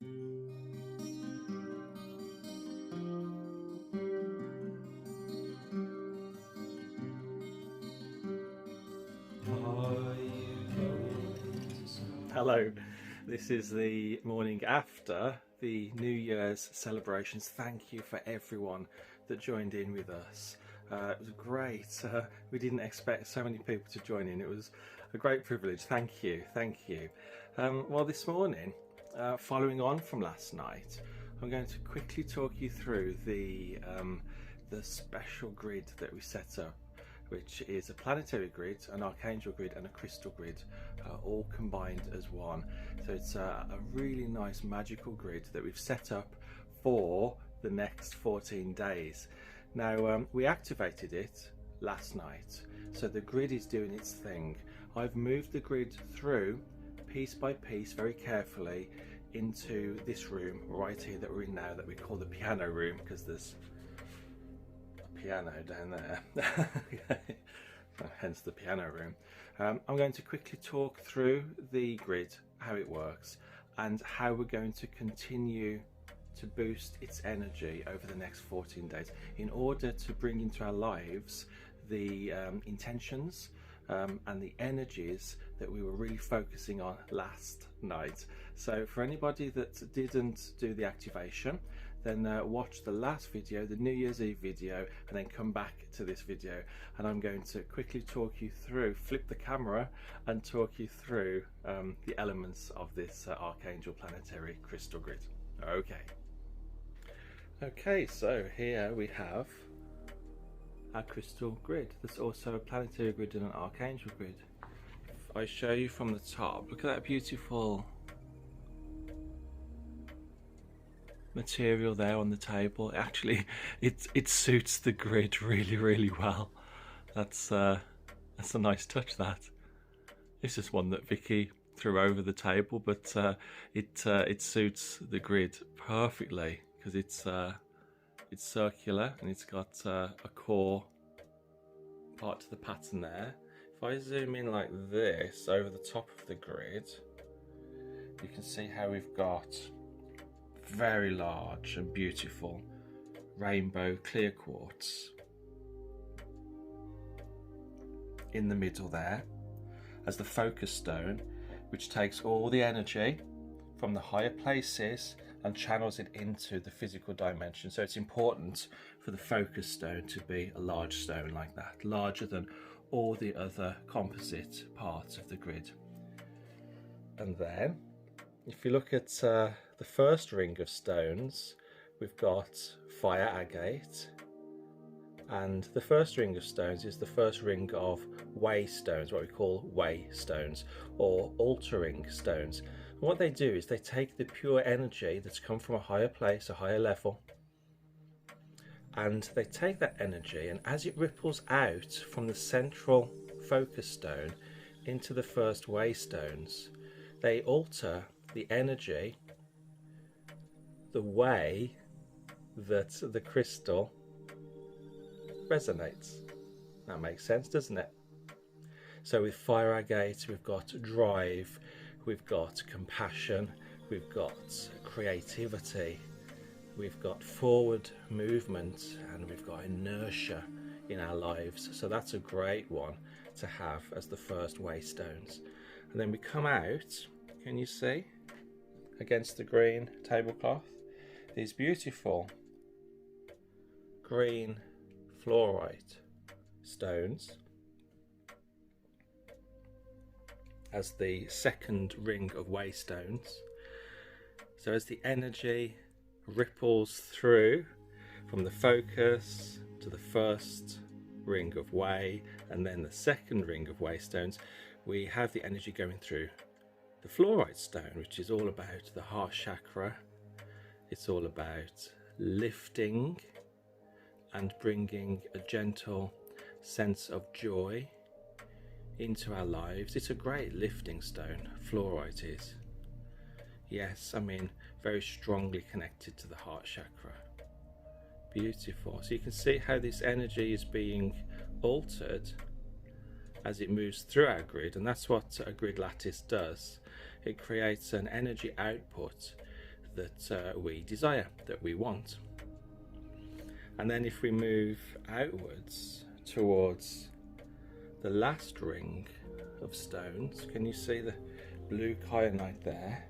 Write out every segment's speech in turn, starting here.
Hello, this is the morning after the New Year's celebrations. Thank you for everyone that joined in with us. It was great. We didn't expect so many people to join in. It was a great privilege. Thank you. Well, this morning, following on from last night, I'm going to quickly talk you through the special grid that we set up, which is a planetary grid, an archangel grid and a crystal grid, all combined as one. So it's a really nice magical grid that we've set up for the next 14 days. Now we activated it last night, so the grid is doing its thing. I've moved the grid through piece by piece very carefully into this room right here that we're in now, that we call the piano room, because there's piano down there. Hence the piano room. I'm going to quickly talk through the grid, how it works, and how we're going to continue to boost its energy over the next 14 days in order to bring into our lives the intentions and the energies that we were really focusing on last night. So for anybody that didn't do the activation, then watch the last video, the New Year's Eve video, and then come back to this video, and I'm going to quickly talk you through, flip the camera and talk you through the elements of this Archangel planetary crystal grid. Okay, so here we have our crystal grid. There's also a planetary grid and an archangel grid. If I show you from the top, look at that beautiful material there on the table. Actually, it suits the grid really well. That's a nice touch. That this is one that Vicky threw over the table, but it suits the grid perfectly because it's circular and it's got a core part to the pattern there. If I zoom in like this over the top of the grid, you can see how we've got very large and beautiful rainbow clear quartz in the middle there as the focus stone, which takes all the energy from the higher places and channels it into the physical dimension. So it's important for the focus stone to be a large stone like that, larger than all the other composite parts of the grid. And then if you look at the first ring of stones, we've got fire agate, and the first ring of stones is the first ring of way stones, what we call way stones or altering stones. And what they do is they take the pure energy that's come from a higher place, a higher level, and they take that energy, and as it ripples out from the central focus stone into the first way stones, they alter the energy the way that the crystal resonates. That makes sense, doesn't it? So with fire agate, we've got drive, we've got compassion, we've got creativity, we've got forward movement, and we've got inertia in our lives. So that's a great one to have as the first way stones. And then we come out, can you see, against the green tablecloth, these beautiful green fluorite stones as the second ring of way stones. So as the energy ripples through from the focus to the first ring of way and then the second ring of way stones, we have the energy going through the fluorite stone, which is all about the heart chakra. It's all about lifting and bringing a gentle sense of joy into our lives. It's a great lifting stone, fluorite is. Yes, I mean, very strongly connected to the heart chakra. Beautiful. So you can see how this energy is being altered as it moves through our grid, and that's what a grid lattice does. It creates an energy output that we desire, that we want. And then if we move outwards towards the last ring of stones, can you see the blue kyanite there?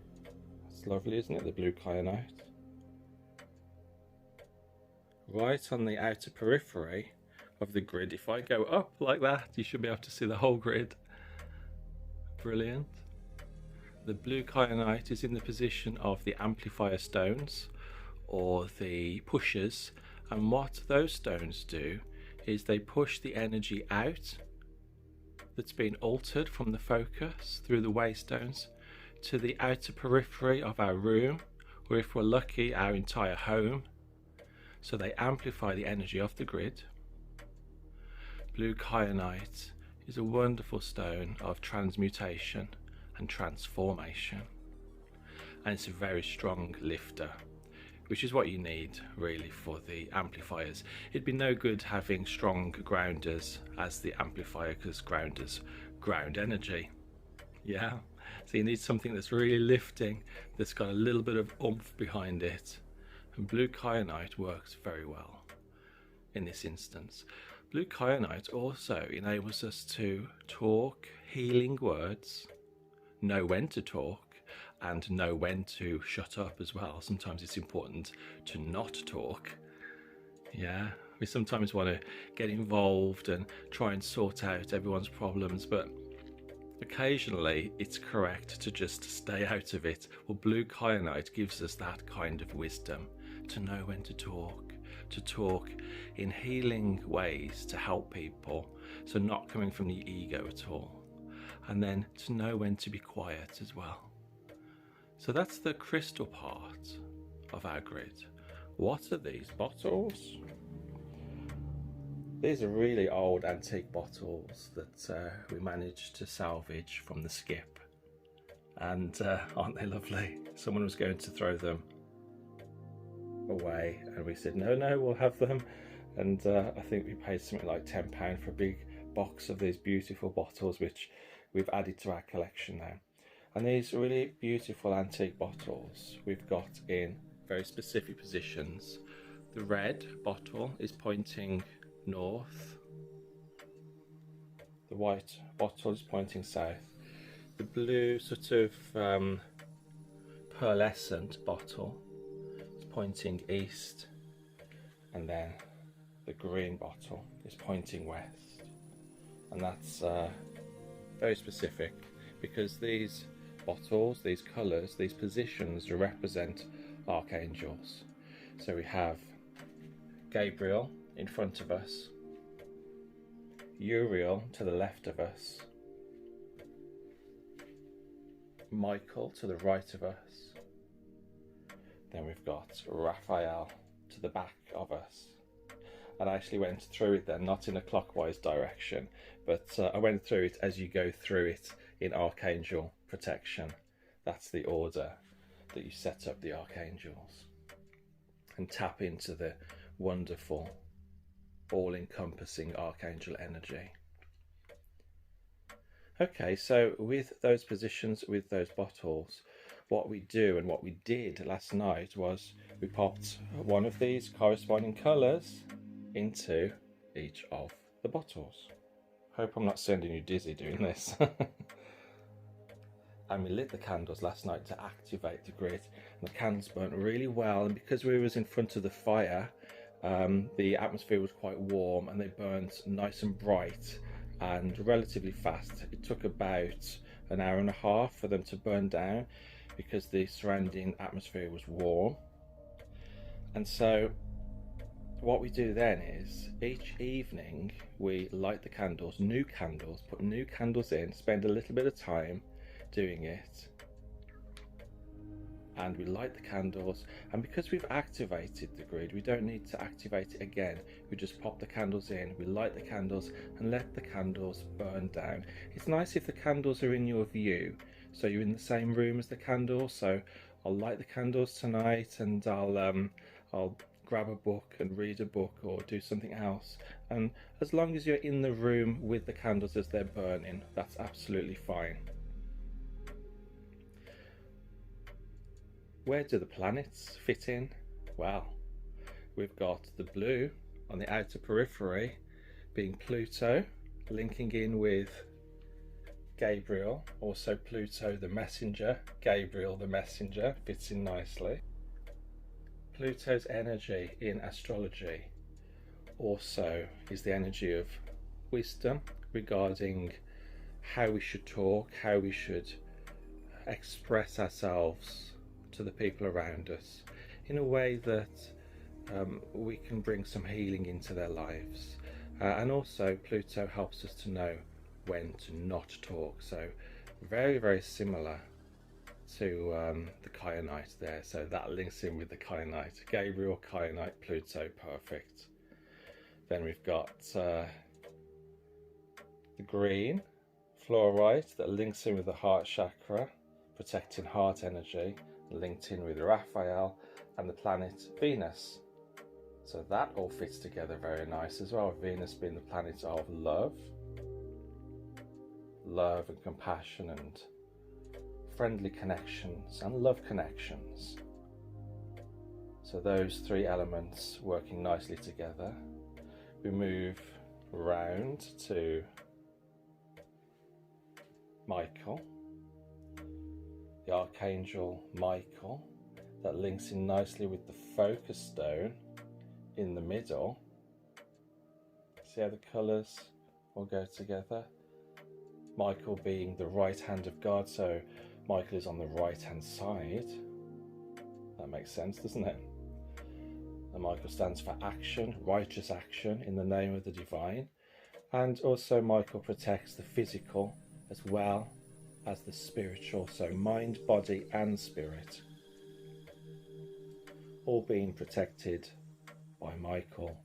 It's lovely, isn't it, the blue kyanite? Right on the outer periphery of the grid. If I go up like that, you should be able to see the whole grid. Brilliant. The blue kyanite is in the position of the amplifier stones, or the pushers, and what those stones do is they push the energy out that's been altered from the focus through the waystones to the outer periphery of our room, or if we're lucky, our entire home. So they amplify the energy of the grid. Blue kyanite is a wonderful stone of transmutation and transformation, and it's a very strong lifter, which is what you need really for the amplifiers. It'd be no good having strong grounders as the amplifier, because grounders ground energy. Yeah, so you need something that's really lifting, that's got a little bit of oomph behind it, and blue kyanite works very well in this instance. Blue kyanite also enables us to talk healing words, know when to talk, and know when to shut up as well. Sometimes it's important to not talk. Yeah, we sometimes want to get involved and try and sort out everyone's problems, but occasionally it's correct to just stay out of it. Well, blue kyanite gives us that kind of wisdom, to know when to talk in healing ways to help people, so not coming from the ego at all, and then to know when to be quiet as well. So that's the crystal part of our grid. What are these bottles? These are really old antique bottles that we managed to salvage from the skip, and aren't they lovely? Someone was going to throw them away and we said no, we'll have them, and I think we paid something like £10 for a big box of these beautiful bottles, which we've added to our collection now. And these really beautiful antique bottles we've got in very specific positions. The red bottle is pointing north, the white bottle is pointing south, the blue sort of pearlescent bottle is pointing east, and then the green bottle is pointing west. And that's very specific, because these bottles, these colours, these positions represent archangels. So we have Gabriel in front of us, Uriel to the left of us, Michael to the right of us, then we've got Raphael to the back of us. And I actually went through it then, not in a clockwise direction, but I went through it as you go through it in archangel protection. That's the order that you set up the archangels, and tap into the wonderful, all-encompassing archangel energy. Okay, so with those positions, with those bottles, what we do and what we did last night was we popped one of these corresponding colours into each of the bottles. Hope I'm not sending you dizzy doing this. And we lit the candles last night to activate the grid, and the candles burnt really well, and because we was in front of the fire, the atmosphere was quite warm and they burnt nice and bright and relatively fast. It took about an hour and a half for them to burn down because the surrounding atmosphere was warm. And so what we do then is each evening we light the candles, new candles, put new candles in, spend a little bit of time doing it, and we light the candles, and because we've activated the grid, we don't need to activate it again. We just pop the candles in, we light the candles and let the candles burn down. It's nice if the candles are in your view, so you're in the same room as the candles. So I'll light the candles tonight and I'll grab a book and read a book or do something else, and as long as you're in the room with the candles as they're burning, that's absolutely fine. where do the planets fit in? Well, we've got the blue on the outer periphery being Pluto, linking in with Gabriel, also Pluto the messenger, Gabriel the messenger, fits in nicely. Pluto's energy in astrology also is the energy of wisdom regarding how we should talk, how we should express ourselves to the people around us in a way that we can bring some healing into their lives. And also Pluto helps us to know when to not talk, so very, very similar to the Kyanite there. So that links in with the Kyanite, Gabriel, Kyanite, Pluto, perfect. Then we've got the green fluorite that links in with the heart chakra, protecting heart energy, linked in with Raphael and the planet Venus. So that all fits together very nice as well, Venus being the planet of love and compassion and friendly connections and love connections. So those three elements working nicely together. We move round to Michael, the Archangel Michael, that links in nicely with the focus stone in the middle. See how the colours all go together? Michael being the right hand of God, so Michael is on the right hand side. That makes sense, doesn't it? And Michael stands for action, righteous action in the name of the divine. And also Michael protects the physical as well as the spiritual, so mind, body and spirit, all being protected by Michael.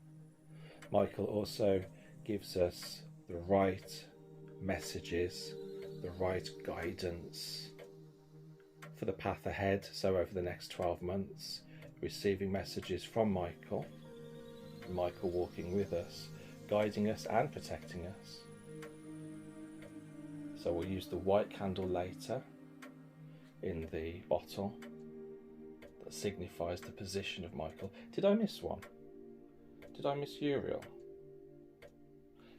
Michael also gives us the right messages, the right guidance for the path ahead. So over the next 12 months, receiving messages from Michael walking with us, guiding us and protecting us. So we'll use the white candle later in the bottle that signifies the position of Michael. Did I miss one? Did I miss Uriel?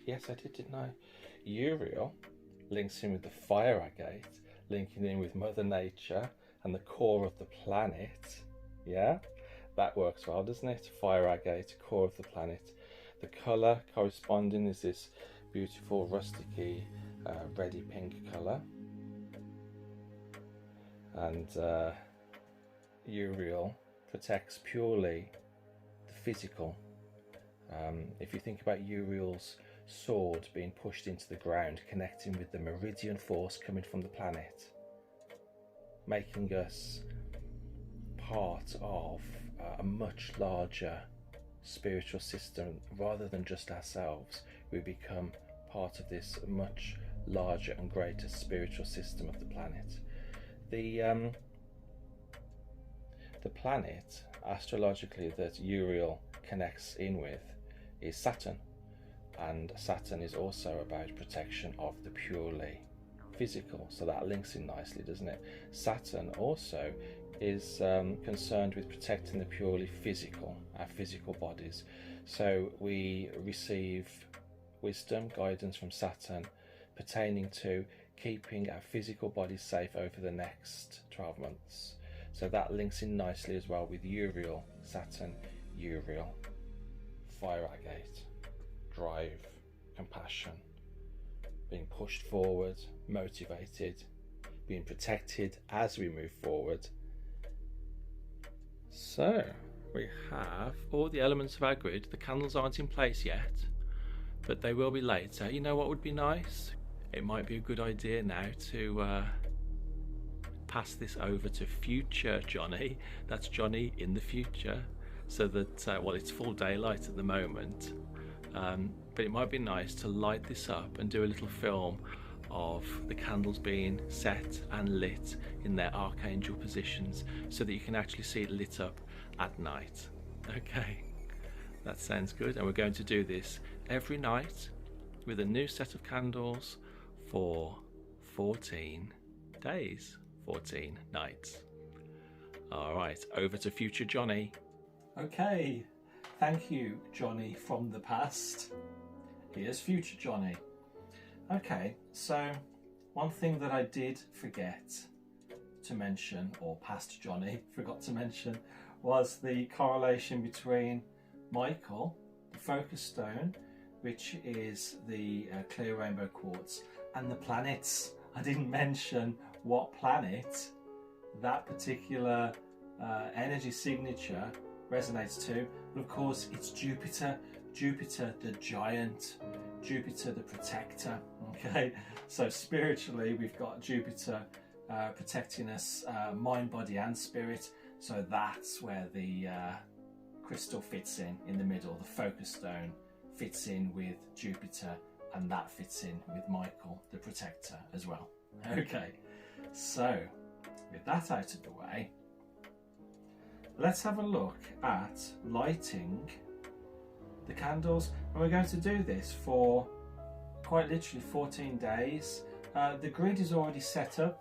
Yes, I did, didn't I? Uriel links in with the fire agate, linking in with Mother Nature and the core of the planet. Yeah, that works well, doesn't it? Fire agate, core of the planet. The colour corresponding is this beautiful rusticy reddy pink colour. And Uriel protects purely the physical. If you think about Uriel's sword being pushed into the ground, connecting with the meridian force coming from the planet, making us part of a much larger spiritual system rather than just ourselves. We become part of this much larger and greater spiritual system of the planet. The planet astrologically that Uriel connects in with is Saturn, and Saturn is also about protection of the purely physical, so that links in nicely, doesn't it? Saturn also is concerned with protecting the purely physical, our physical bodies. So we receive wisdom, guidance from Saturn pertaining to keeping our physical bodies safe over the next 12 months. So that links in nicely as well with Uriel, Saturn, Uriel, fire agate, drive, compassion, being pushed forward, motivated, being protected as we move forward. So we have all the elements of our grid. The candles aren't in place yet, but they will be later. You know what would be nice? It might be a good idea now to pass this over to future Johnny. That's Johnny in the future, so that well, it's full daylight at the moment, but it might be nice to light this up and do a little film of the candles being set and lit in their archangel positions, so that you can actually see it lit up at night. Okay, that sounds good. And we're going to do this every night with a new set of candles for 14 days, 14 nights. All right, over to future Johnny. Okay, thank you, Johnny from the past. Here's future Johnny. Okay, so one thing that I did forget to mention, or past Johnny forgot to mention, was the correlation between Michael, the focus stone, which is the clear rainbow quartz, and the planets. I didn't mention what planet that particular energy signature resonates to, but of course it's Jupiter. Jupiter the giant, Jupiter the protector. Okay, so spiritually we've got Jupiter protecting us, mind, body and spirit. So that's where the crystal fits in the middle. The focus stone fits in with Jupiter, and that fits in with Michael the protector as well. Okay, so with that out of the way, let's have a look at lighting the candles, and we're going to do this for quite literally 14 days. The grid is already set up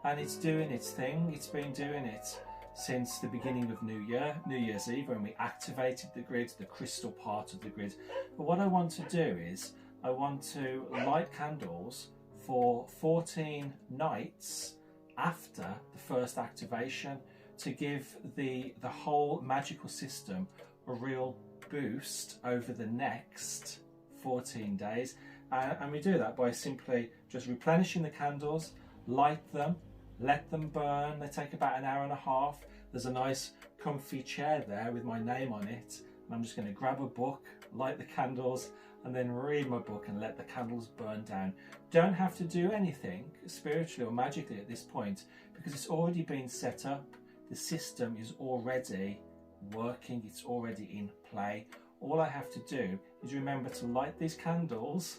and it's doing its thing. It's been doing it since the beginning of New Year's Eve, when we activated the grid, the crystal part of the grid. But what I want to do is I want to light candles for 14 nights after the first activation, to give the whole magical system a real boost over the next 14 days. And we do that by simply just replenishing the candles, light them, let them burn. They take about an hour and a half. There's a nice comfy chair there with my name on it, and I'm just going to grab a book, light the candles, and then read my book and let the candles burn down. Don't have to do anything spiritually or magically at this point, because it's already been set up. The system is already working, it's already in play. All I have to do is remember to light these candles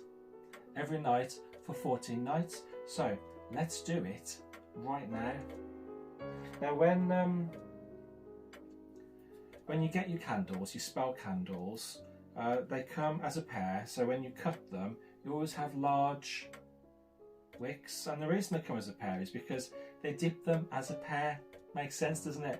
every night for 14 nights. So let's do it right now. Now when you get your candles, your spell candles, they come as a pair, so when you cut them you always have large wicks, and the reason they come as a pair is because they dip them as a pair. Makes sense, doesn't it?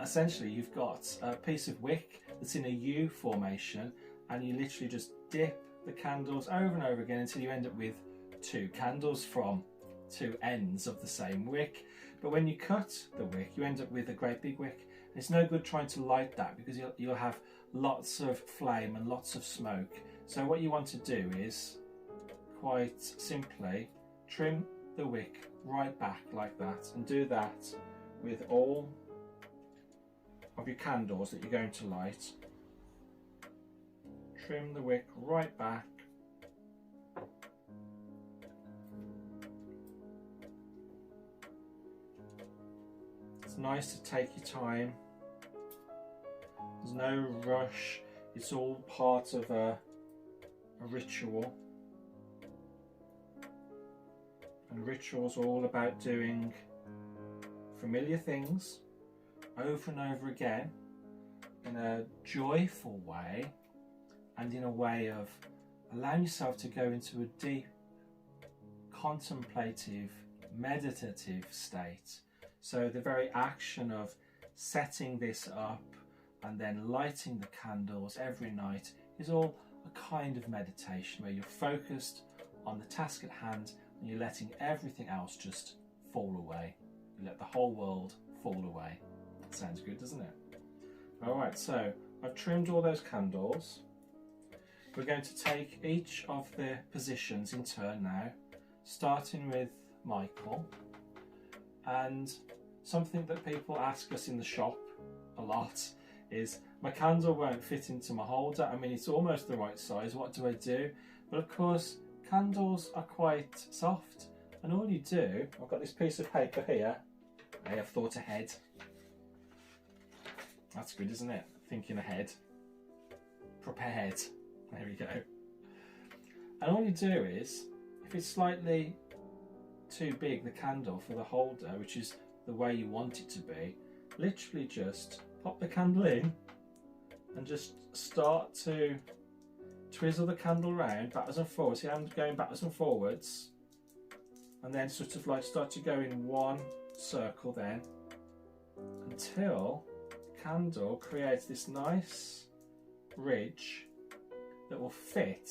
Essentially you've got a piece of wick that's in a U formation, and you literally just dip the candles over and over again until you end up with two candles from two ends of the same wick. But when you cut the wick you end up with a great big wick, and it's no good trying to light that because you'll have lots of flame and lots of smoke. So what you want to do is quite simply trim the wick right back like that, and do that with all of your candles that you're going to light. Trim the wick right back. It's nice to take your time. There's no rush. It's all part of a ritual. And rituals are all about doing familiar things over and over again in a joyful way, and in a way of allowing yourself to go into a deep contemplative meditative state. So the very action of setting this up and then lighting the candles every night is all a kind of meditation where you're focused on the task at hand and you're letting everything else just fall away. You let the whole world fall away. That sounds good, doesn't it? Alright, so I've trimmed all those candles. We're going to take each of the positions in turn now, starting with Michael. And something that people ask us in the shop a lot is, my candle won't fit into my holder. I mean, it's almost the right size, what do I do? But of course, candles are quite soft, and all you do, I've got this piece of paper here. I have thought ahead. That's good, isn't it? Thinking ahead. Prepared. There we go. And all you do is, if it's slightly too big, the candle for the holder, which is the way you want it to be, literally just pop the candle in and just start to twizzle the candle round backwards and forwards. See how I'm going backwards and forwards, and then sort of like start to go in one circle then, until the candle creates this nice ridge that will fit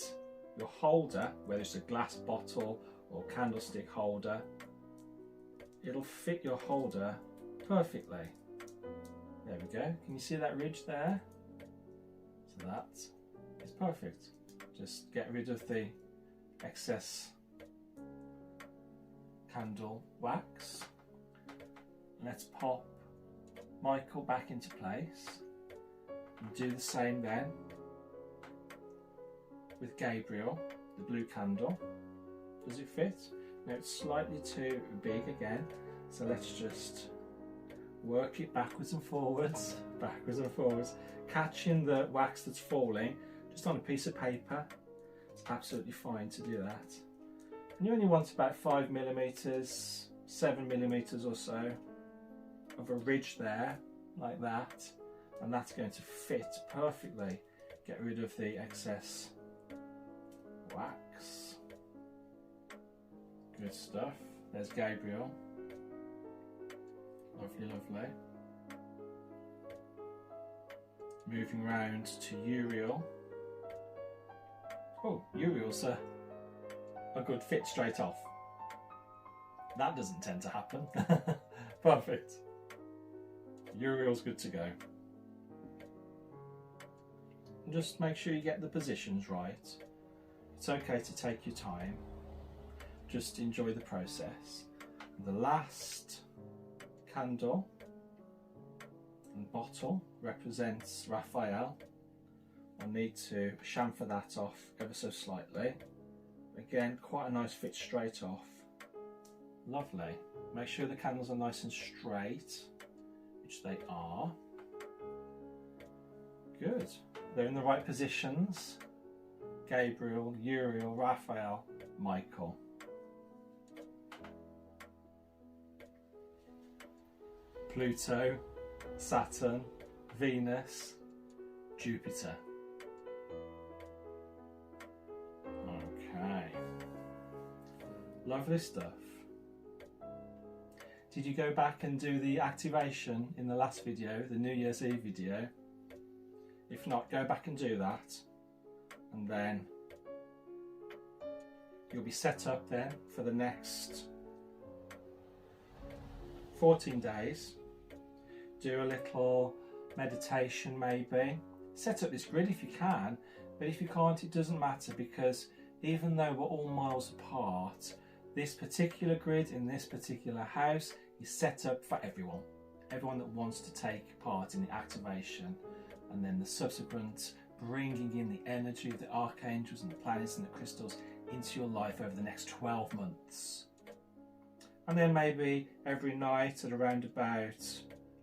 your holder, whether it's a glass bottle or candlestick holder. It'll fit your holder perfectly. There we go. Can you see that ridge there? So that is perfect. Just get rid of the excess candle wax. Let's pop Michael back into place and do the same then with Gabriel, the blue candle. Does it fit? No, it's slightly too big again, so let's just work it backwards and forwards, catching the wax that's falling just on a piece of paper. It's absolutely fine to do that. And you only want about 5mm, 7mm or so of a ridge there, like that, and that's going to fit perfectly. Get rid of the excess wax. Good stuff. There's Gabriel. Lovely, lovely. Moving round to Uriel. Oh, Uriel's a good fit straight off. That doesn't tend to happen. Perfect. Uriel's good to go. And just make sure you get the positions right. It's okay to take your time. Just enjoy the process. The last candle and bottle represents Raphael. I'll need to chamfer that off ever so slightly. Again, quite a nice fit straight off. Lovely. Make sure the candles are nice and straight, which they are. Good. They're in the right positions. Gabriel, Uriel, Raphael, Michael. Pluto, Saturn, Venus, Jupiter. Okay. Lovely stuff. Did you go back and do the activation in the last video, the New Year's Eve video? If not, go back and do that. And then you'll be set up then for the next 14 days. Do a little meditation maybe. Set up this grid if you can, but if you can't, it doesn't matter, because even though we're all miles apart, this particular grid in this particular house is set up for everyone. Everyone that wants to take part in the activation, and then the subsequent bringing in the energy of the archangels and the planets and the crystals into your life over the next 12 months. And then maybe every night at around about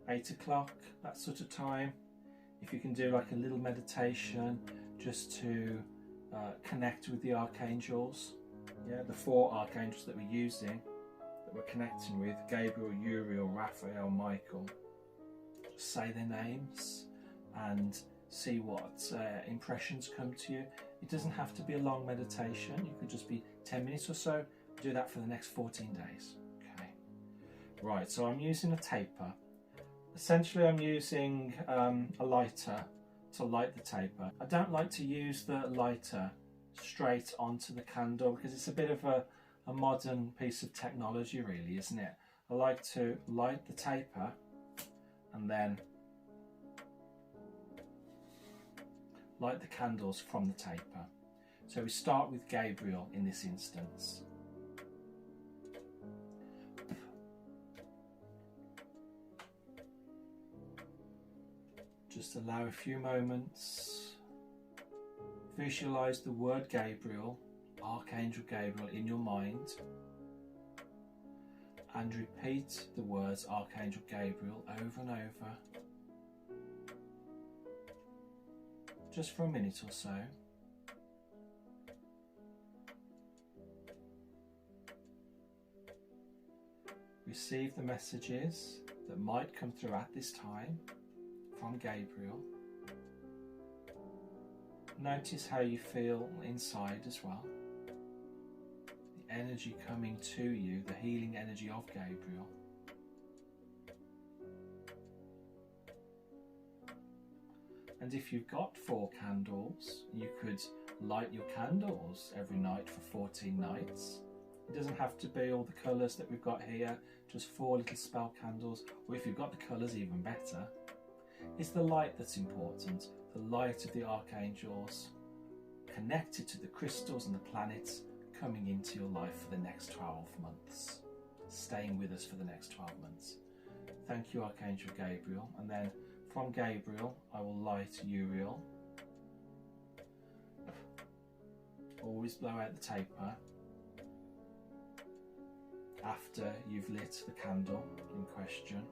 8 o'clock, that sort of time, if you can do like a little meditation just to connect with the archangels. Yeah, the 4 archangels that we're using, that we're connecting with: Gabriel, Uriel, Raphael, Michael. Just say their names and see what impressions come to you. It doesn't have to be a long meditation. You could just be 10 minutes or so. Do that for the next 14 days. Okay. Right, so I'm using a taper. Essentially, I'm using a lighter to light the taper. I don't like to use the lighter straight onto the candle because it's a bit of a modern piece of technology, really, isn't it? I like to light the taper and then light the candles from the taper. So we start with Gabriel in this instance. Just allow a few moments. Visualize the word Gabriel, Archangel Gabriel, in your mind, and repeat the words Archangel Gabriel over and over, just for a minute or so. Receive the messages that might come through at this time from Gabriel. Notice how you feel inside as well. The energy coming to you, the healing energy of Gabriel. And if you've got 4 candles, you could light your candles every night for 14 nights. It doesn't have to be all the colours that we've got here, just 4 little spell candles, or if you've got the colours, even better. It's the light that's important, the light of the archangels, connected to the crystals and the planets, coming into your life for the next 12 months, staying with us for the next 12 months. Thank you, Archangel Gabriel. And then from Gabriel, I will light Uriel. Always blow out the taper after you've lit the candle in question.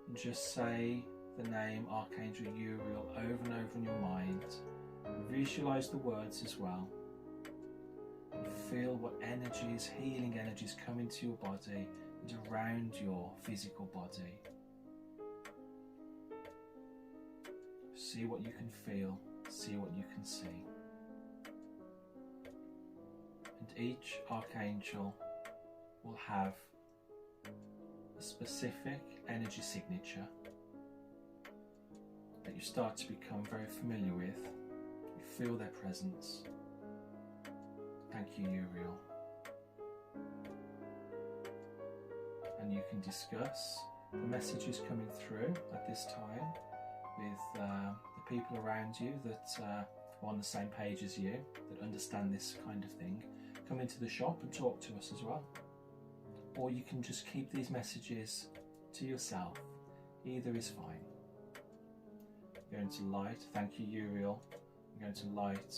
And just say the name Archangel Uriel over and over in your mind. Visualize the words as well. And feel what energies, healing energies, come into your body and around your physical body. See what you can feel, see what you can see. And each archangel will have a specific energy signature that you start to become very familiar with. You feel their presence. Thank you, Uriel. And you can discuss the messages coming through at this time with the people around you that are on the same page as you, that understand this kind of thing. Come into the shop and talk to us as well. Or you can just keep these messages to yourself. Either is fine. I'm going to light, thank you, Uriel. I'm going to light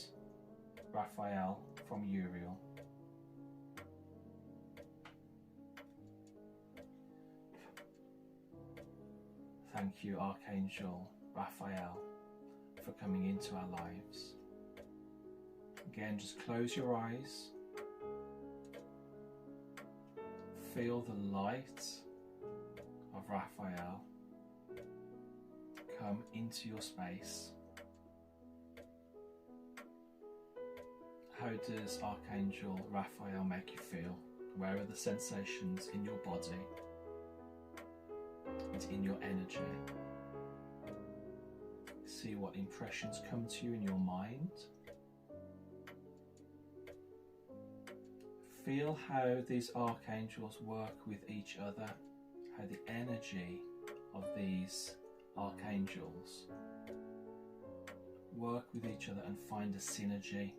Raphael from Uriel. Thank you, Archangel Raphael, for coming into our lives. Again, just close your eyes. Feel the light of Raphael come into your space. How does Archangel Raphael make you feel? Where are the sensations in your body and in your energy? See what impressions come to you in your mind. Feel how these archangels work with each other, how the energy of these archangels work with each other and find a synergy.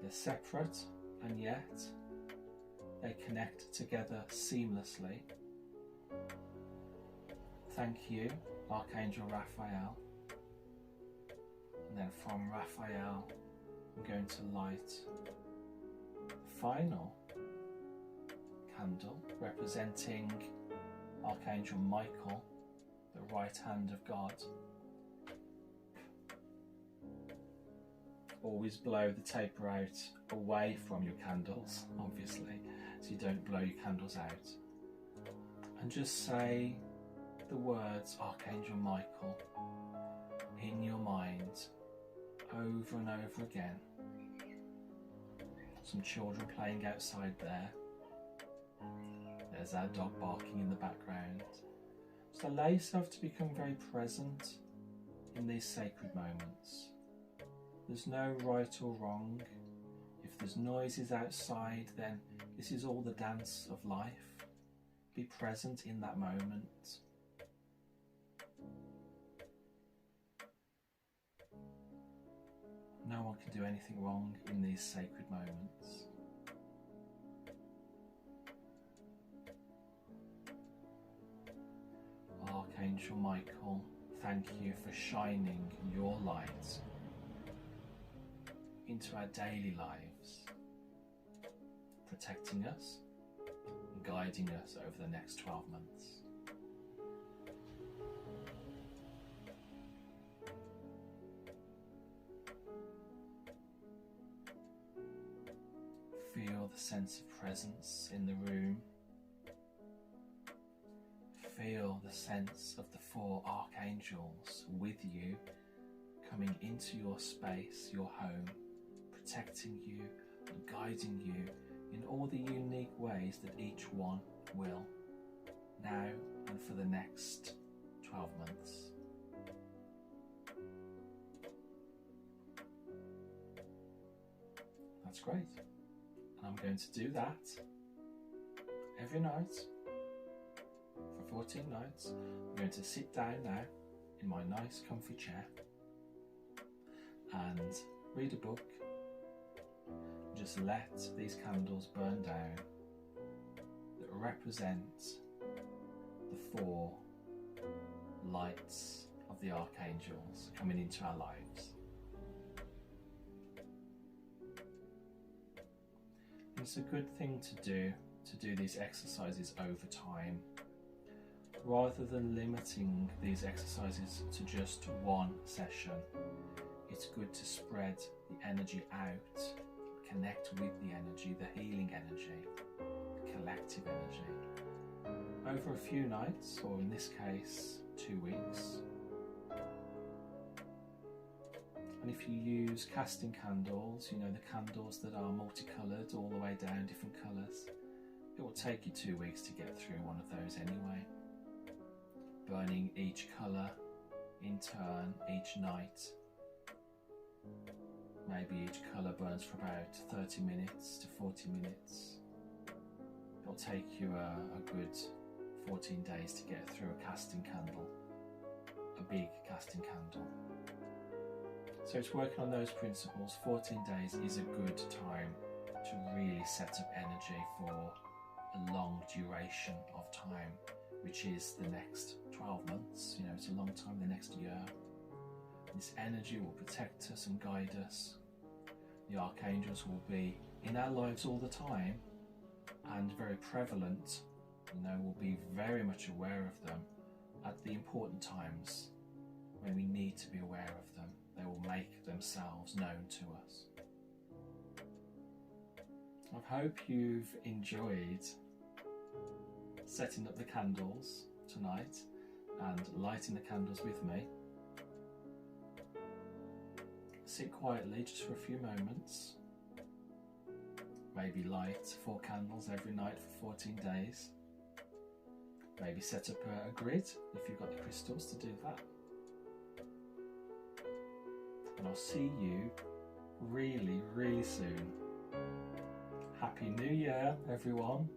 They're separate and yet they connect together seamlessly. Thank you, Archangel Raphael. And then from Raphael, I'm going to light the final candle representing Archangel Michael, the right hand of God. Always blow the taper out away from your candles, obviously, so you don't blow your candles out. And just say the words Archangel Michael in your mind over and over again. Some children playing outside there. There's our dog barking in the background. So allow yourself to become very present in these sacred moments. There's no right or wrong. If there's noises outside, then this is all the dance of life. Be present in that moment. No one can do anything wrong in these sacred moments. Archangel Michael, thank you for shining your light into our daily lives, protecting us and guiding us over the next 12 months. Feel the sense of presence in the room. Feel the sense of the 4 archangels with you, coming into your space, your home, protecting you and guiding you in all the unique ways that each one will, now and for the next 12 months. That's great. And I'm going to do that every night for 14 nights. I'm going to sit down now in my nice comfy chair and read a book. Just let these candles burn down that represent the 4 lights of the archangels coming into our lives. It's a good thing to do these exercises over time, rather than limiting these exercises to just one session. It's good to spread the energy out, connect with the energy, the healing energy, the collective energy, over a few nights, or in this case 2 weeks. And if you use casting candles, you know, the candles that are multicoloured all the way down, different colours, it will take you 2 weeks to get through one of those anyway. Burning each colour in turn each night. Maybe each colour burns for about 30 minutes to 40 minutes. It'll take you a good 14 days to get through a casting candle, a big casting candle. So it's working on those principles. 14 days is a good time to really set up energy for a long duration of time, which is the next 12 months. You know, it's a long time, the next year. This energy will protect us and guide us. The archangels will be in our lives all the time and very prevalent. You know, we'll be very much aware of them at the important times when we need to be aware of them. They will make themselves known to us. I hope you've enjoyed setting up the candles tonight and lighting the candles with me. Sit quietly just for a few moments. Maybe light 4 candles every night for 14 days. Maybe set up a grid if you've got the crystals to do that. And I'll see you really, really soon. Happy New Year, everyone.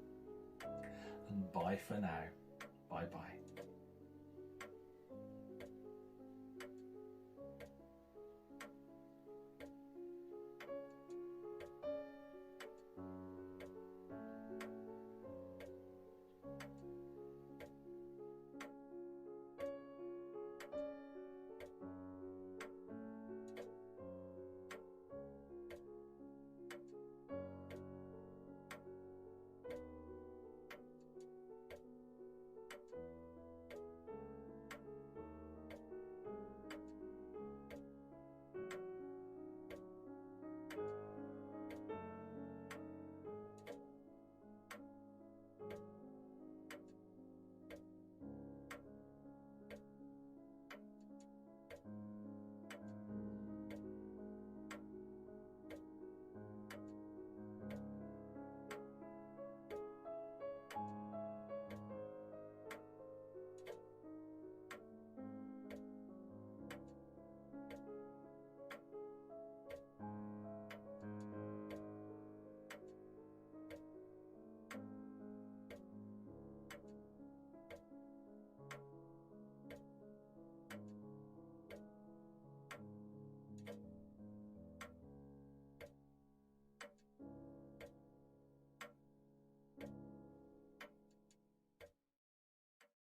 And bye for now. Bye bye.